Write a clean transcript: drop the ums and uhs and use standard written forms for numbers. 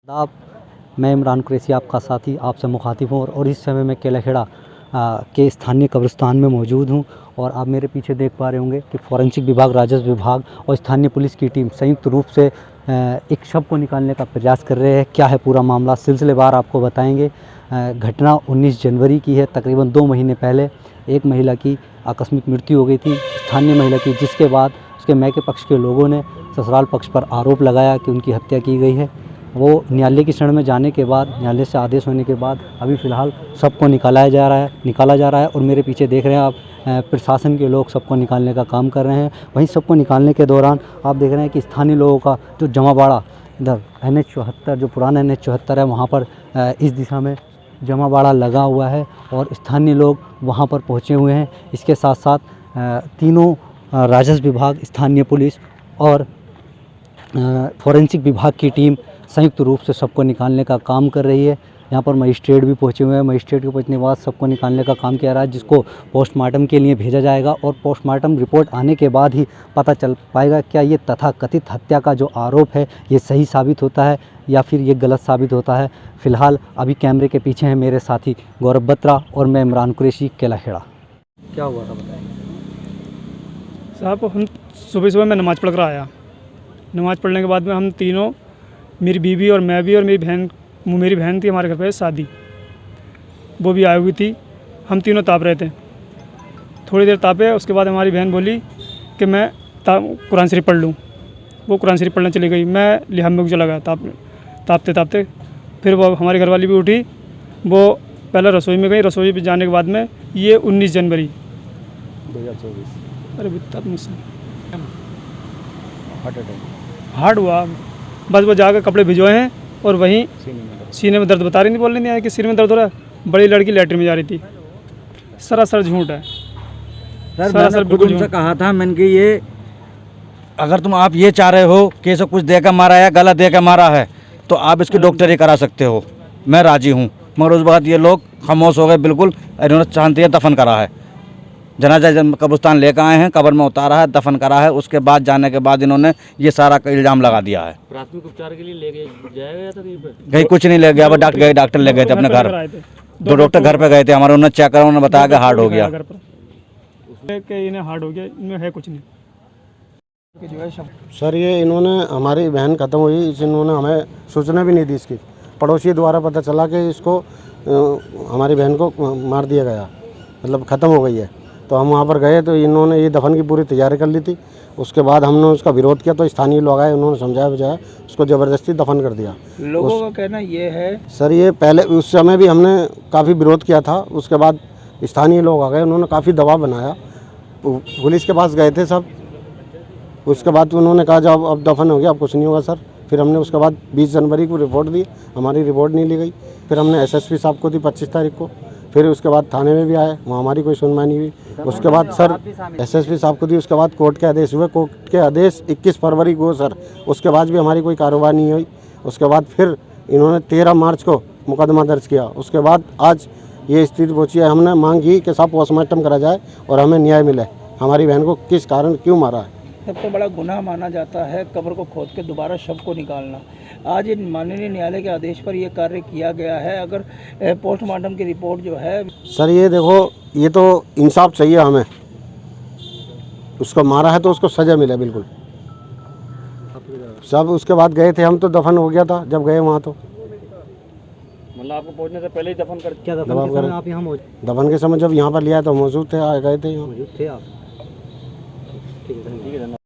आप मैं इमरान कुरैशी आपका साथी आपसे मुखातिब हूँ और इस समय मैं केलाखेड़ा के स्थानीय कब्रिस्तान में मौजूद हूँ। और आप मेरे पीछे देख पा रहे होंगे कि फॉरेंसिक विभाग, राजस्व विभाग और स्थानीय पुलिस की टीम संयुक्त रूप से एक शव को निकालने का प्रयास कर रहे हैं। क्या है पूरा मामला, सिलसिलेवार आपको बताएंगे। घटना 19 जनवरी की है। तकरीबन 2 महीने पहले एक महिला की आकस्मिक मृत्यु हो गई थी, स्थानीय महिला की, जिसके बाद उसके मायके पक्ष के लोगों ने ससुराल पक्ष पर आरोप लगाया कि उनकी हत्या की गई है। वो न्यायालय की शरण में जाने के बाद, न्यायालय से आदेश होने के बाद अभी फ़िलहाल सबको निकाला जा रहा है और मेरे पीछे देख रहे हैं आप, प्रशासन के लोग सबको निकालने का काम कर रहे हैं। वहीं सबको निकालने के दौरान आप देख रहे हैं कि स्थानीय लोगों का जो जमावाड़ा इधर NH74, जो पुराना NH74 है, वहाँ पर इस दिशा में जमावाड़ा लगा हुआ है और स्थानीय लोग वहाँ पर पहुँचे हुए हैं। इसके साथ साथ तीनों राजस्व विभाग, स्थानीय पुलिस और फॉरेंसिक विभाग की टीम संयुक्त रूप से सबको निकालने का काम कर रही है। यहाँ पर मजिस्ट्रेट भी पहुँचे हुए हैं। मजिस्ट्रेट के पहुँचने के बाद सबको निकालने का काम किया रहा है, जिसको पोस्टमार्टम के लिए भेजा जाएगा और पोस्टमार्टम रिपोर्ट आने के बाद ही पता चल पाएगा क्या ये तथाकथित हत्या का जो आरोप है ये सही साबित होता है या फिर ये गलत साबित होता है। फ़िलहाल अभी कैमरे के पीछे हैं मेरे साथी गौरव बत्रा और मैं इमरान कुरैशी, केलाखेड़ा। क्या हुआ था बताएंगे साहब? हम सुबह मैं नमाज़ पढ़ कर आया। नमाज़ पढ़ने के बाद में हम तीनों, मेरी बीवी और मैं भी और मेरी बहन थी, हमारे घर पे शादी, वो भी आई हुई थी। हम तीनों ताप रहे थे। थोड़ी देर तापे, उसके बाद हमारी बहन बोली कि मैं कुरान शरीफ पढ़ लूँ। वो कुरान शरीफ पढ़ने चली गई। मैं लिहाज में चला गया तापते तापते। फिर वो हमारी घरवाली भी उठी, वो पहले रसोई में गई। रसोई में जाने के बाद में ये 19 जनवरी 2024 अरे मुझसे हार्ट हुआ। बस वो जाकर कपड़े भिजोए हैं और वहीं सीने में दर्द बता रही थी, बोलने नहीं आया कि सिर में दर्द हो रहा है। बड़ी लड़की लैट्रिन में जा रही थी। सरासर झूठ है सर। मैंने खुद उनसे कहा था, मैंने कि ये अगर आप ये चाह रहे हो कि इसे कुछ देकर मारा है, गलत देकर मारा है, तो आप इसकी डॉक्टरी करा सकते हो, मैं राजी हूँ। मगर उस वक्त ये लोग खामोश हो गए बिल्कुल। इन्होंने शांति दफन करा है, जनाजा कब्रिस्तान लेकर आए हैं, कब्र में उतारा है, दफन करा है। उसके बाद जाने के बाद इन्होंने ये सारा इल्ज़ाम लगा दिया है। प्राथमिक उपचार के लिए ले जाया था कहीं पे? कहीं कुछ नहीं ले गया। अब डॉक्टर ले गए थे अपने घर। 2 डॉक्टर घर पे गए थे हमारे, उन्होंने चेक करा, उन्होंने बताया कि हार्ट हो गया। इन्हें हार्ट हो गया, इनमें है कुछ नहीं। सर ये इन्होंने, हमारी बहन ख़त्म हुई, इन्होंने हमें सूचना भी नहीं दी इसकी। पड़ोसी द्वारा पता चला कि इसको हमारी बहन को मार दिया गया, मतलब ख़त्म हो गई है। तो हम वहाँ पर गए तो इन्होंने ये दफन की पूरी तैयारी कर ली थी। उसके बाद हमने उसका विरोध किया तो स्थानीय लोग आए, उन्होंने समझाया बुझाया, उसको ज़बरदस्ती दफन कर दिया। लोगों का कहना ये है सर, ये पहले उस समय भी हमने काफ़ी विरोध किया था। उसके बाद स्थानीय लोग आ गए, उन्होंने काफ़ी दबाव बनाया, पुलिस के पास गए थे सब। उसके बाद उन्होंने कहा जब अब दफन हो गया, अब कुछ नहीं होगा सर। फिर हमने उसके बाद 20 जनवरी को रिपोर्ट दी, हमारी रिपोर्ट नहीं ली गई। फिर हमने SSP साहब को दी 25 तारीख को। फिर उसके बाद थाने में भी आए, वहाँ हमारी कोई सुनवाई नहीं हुई। उसके बाद सर SSP साहब को दी, उसके बाद कोर्ट के आदेश हुए। कोर्ट के आदेश 21 फरवरी को सर, उसके बाद भी हमारी कोई कार्रवाई नहीं हुई। उसके बाद फिर इन्होंने 13 मार्च को मुकदमा दर्ज किया। उसके बाद आज ये स्थिति पहुँची है। हमने मांग की कि सब पोस्टमार्टम करा जाए और हमें न्याय मिले, हमारी बहन को किस कारण क्यों मारा है। सबसे बड़ा गुनाह माना जाता है कब्र को खोद के दोबारा शव को निकालना। आज माननीय न्यायालय के आदेश पर यह कार्य किया गया है। अगर पोस्टमार्टम की रिपोर्ट जो है सर, ये देखो, ये तो इंसाफ चाहिए हमें। उसको मारा है तो उसको सज़ा मिले बिल्कुल। सब उसके बाद गए थे हम, तो दफन हो गया था जब गए वहाँ। तो मतलब आपको पहुंचने से पहले ही दफन कर क्या दफन के समय आप यहाँ मौजूद? दफन के समय जब यहाँ पर लिया तो मौजूद थे, गए थे यहाँ। मौजूद थे आप? ठीक है, धन्यवाद।